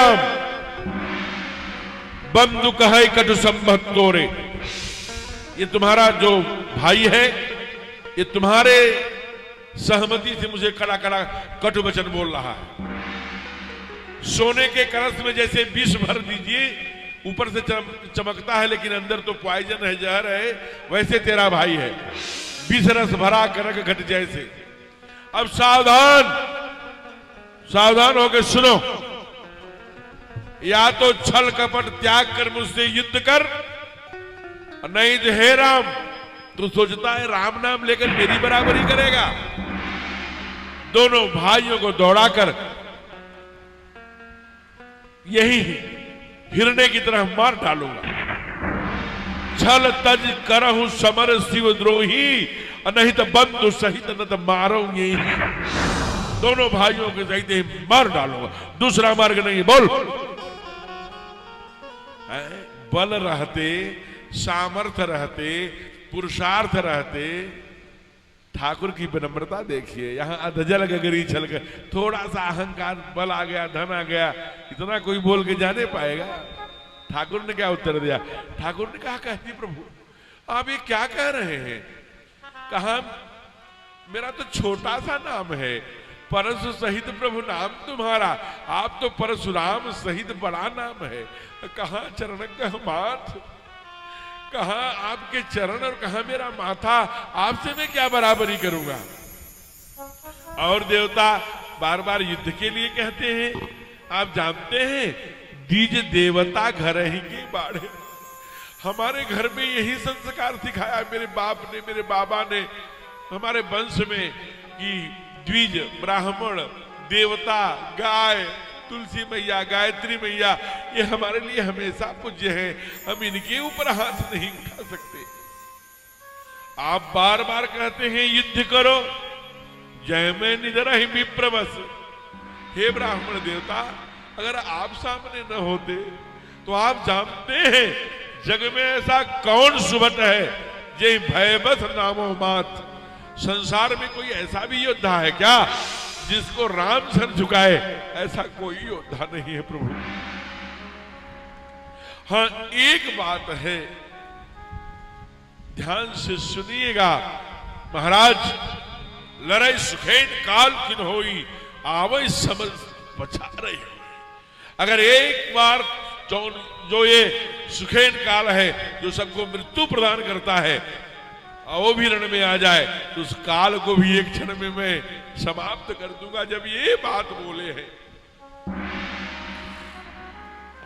राम बंधु कहे कटु संबत तोरे। ये तुम्हारा जो भाई है, ये तुम्हारे सहमति से मुझे कड़ा कड़ा कटु वचन बोल रहा है। सोने के कलश में जैसे विष भर दीजिए, ऊपर से चमकता है लेकिन अंदर तो पॉइजन है, जहर है, वैसे तेरा भाई है, विष रस भरा करक घट जैसे। अब सावधान, सावधान होकर सुनो। या तो छल कपट त्याग कर मुझसे युद्ध कर, नहीं तो हे राम, तू सोचता है राम नाम लेकर मेरी बराबरी करेगा। दोनों भाइयों को दौड़ाकर यही हिरणे की तरह मार डालूंगा। छल तज करहु समर शिव द्रोही, नहीं तो बंधु सहित न तो मारो यही। दोनों भाइयों के सहित मार डालूंगा, दूसरा मार्ग नहीं। बोल। बल रहते, सामर्थ्य रहते, पुरुषार्थ रहते, ठाकुर की विनम्रता देखिए। यहां अधजल गगरी छल कर, थोड़ा सा अहंकार, बल आ गया, धन आ गया, इतना कोई बोल के जाने पाएगा। ठाकुर ने क्या उत्तर दिया? ठाकुर ने कहा, कहती प्रभु आप ये क्या कह रहे हैं? कहा मेरा तो छोटा सा नाम है, परशु सहित प्रभु नाम तुम्हारा, आप तो परशुराम सहित बड़ा नाम है। कहा चरण कह माथ, कहा आपके चरण और कहा मेरा माथा, आपसे मैं क्या बराबरी करूंगा? और देवता बार बार युद्ध के लिए कहते हैं। आप जानते हैं दीज देवता घर ही के बाढ़े। हमारे घर में यही संस्कार सिखाया मेरे बाप ने, मेरे बाबा ने, हमारे वंश में, कि द्विज, ब्राह्मण, देवता, गाय, तुलसी मैया, गायत्री मैया, ये हमारे लिए हमेशा पूज्य है। हम इनके ऊपर हाथ नहीं उठा सकते। आप बार बार कहते हैं युद्ध करो, जय में निधर ही विप्रवस। हे ब्राह्मण देवता, अगर आप सामने न होते तो आप जानते हैं जग में ऐसा कौन सुबट है जे भयबस नामो मात। संसार में कोई ऐसा भी योद्धा है क्या जिसको राम सर झुकाए? ऐसा कोई योद्धा नहीं है प्रभु। हाँ, एक बात है, ध्यान से सुनिएगा। महाराज, लड़ाई सुखेन काल किन होई, आवै समझ पछा रही। अगर एक बार जो ये सुखेन काल है, जो सबको मृत्यु प्रदान करता है, वो भी रण में आ जाए, तो उस काल को भी एक क्षण में मैं समाप्त कर दूंगा। जब ये बात बोले हैं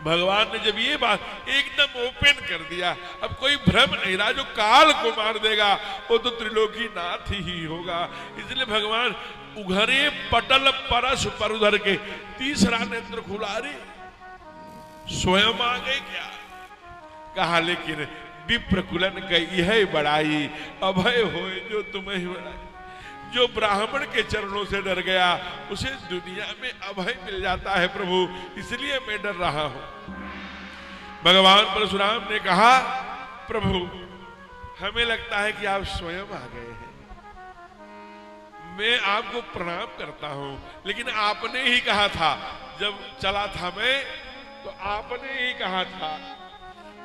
भगवान ने, जब ये बात एकदम ओपन कर दिया, अब कोई भ्रम नहीं रहा। जो काल को मार देगा वो तो त्रिलोकी नाथ ही होगा। इसलिए भगवान उघरे पटल परस पर उधर के तीसरा नेत्र खुला रे, स्वयं आ गए क्या? कहा लेकिन विप्रकुलन कही है बड़ाई, अभय होए जो तुम्हें ही बड़ाई। जो ब्राह्मण के चरणों से डर गया उसे दुनिया में अभय मिल जाता है प्रभु, इसलिए मैं डर रहा हूं। भगवान परशुराम ने कहा, प्रभु हमें लगता है कि आप स्वयं आ गए हैं। मैं आपको प्रणाम करता हूं, लेकिन आपने ही कहा था, जब चला था मैं तो आपने ही कहा था,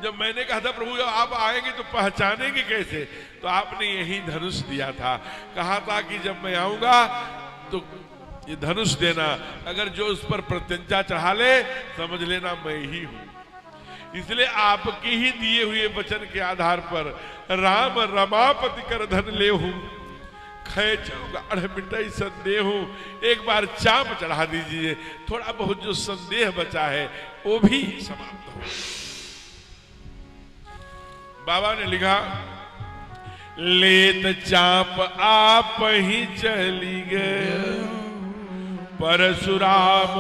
जब मैंने कहा था प्रभु जब आप आएंगे तो पहचानेंगे कैसे, तो आपने यही धनुष दिया था। कहा था कि जब मैं आऊंगा तो ये धनुष देना, अगर जो उस पर प्रत्यंचा चढ़ा ले समझ लेना मैं ही हूं। इसलिए आपके ही दिए हुए वचन के आधार पर राम रमापति कर धन ले हूं, खय चौगाढ़ मिटाई संदेह हूं। एक बार चाप चढ़ा दीजिए, थोड़ा बहुत जो संदेह बचा है वो भी समाप्त हो। बाबा ने लिखा, लेत चाप आप ही चली गए, परशुराम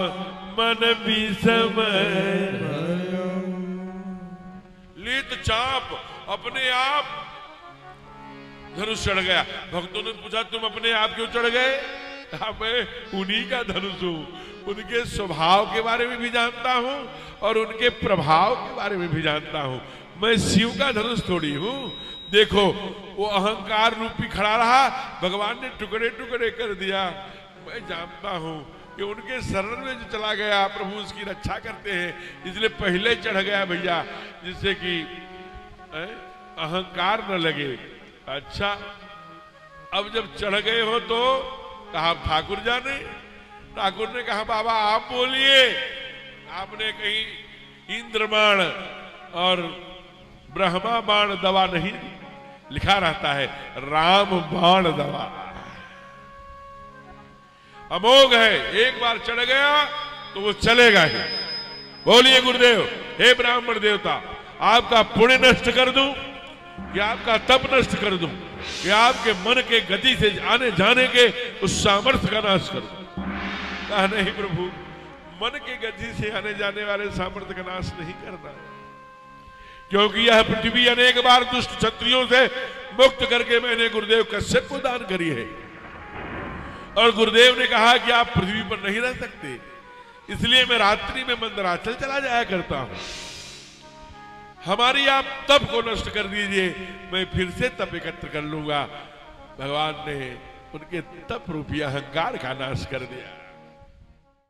मन विषम। लेत चाप अपने आप धनुष चढ़ गया। भक्तों ने पूछा तुम अपने आप क्यों चढ़ गए? मैं उन्हीं का धनुष हूं, उनके स्वभाव के बारे में भी जानता हूं और उनके प्रभाव के बारे में भी जानता हूं। मैं शिव का धनुष थोड़ी हूं। देखो वो अहंकार रूपी खड़ा रहा, भगवान ने टुकड़े टुकड़े कर दिया। मैं जानता हूं कि उनके शरण में जो चला गया प्रभु उसकी रक्षा करते हैं, इसलिए पहले चढ़ गया भैया, जिससे कि अहंकार न लगे। अच्छा, अब जब चढ़ गए हो तो कहा ठाकुर जाने। ठाकुर ने कहा बाबा आप बोलिए। आपने कहीं इंद्र बाण और ब्रह्मा बाण दवा नहीं लिखा रहता है, राम बाण दवा अमोघ है, एक बार चढ़ गया तो वो चलेगा ही। बोलिए गुरुदेव। हे ब्राह्मण देवता, आपका पुण्य नष्ट कर दूं कि आपका तप नष्ट कर दूं कि आपके मन के गति से आने जाने के उस सामर्थ्य का नाश कर दूं? कहा नहीं प्रभु, मन के गति से आने जाने वाले सामर्थ्य का नाश नहीं करना, क्योंकि यह पृथ्वी अनेक बार दुष्ट क्षत्रियों से मुक्त करके मैंने गुरुदेव कश्यप को दान करी है, और गुरुदेव ने कहा कि आप पृथ्वी पर नहीं रह सकते, इसलिए मैं रात्रि में मंदराचल चला जाया करता हूं। हमारी आप तप को नष्ट कर दीजिए, मैं फिर से तप एकत्र कर लूंगा। भगवान ने उनके तप रूपी अहंकार का नाश कर दिया।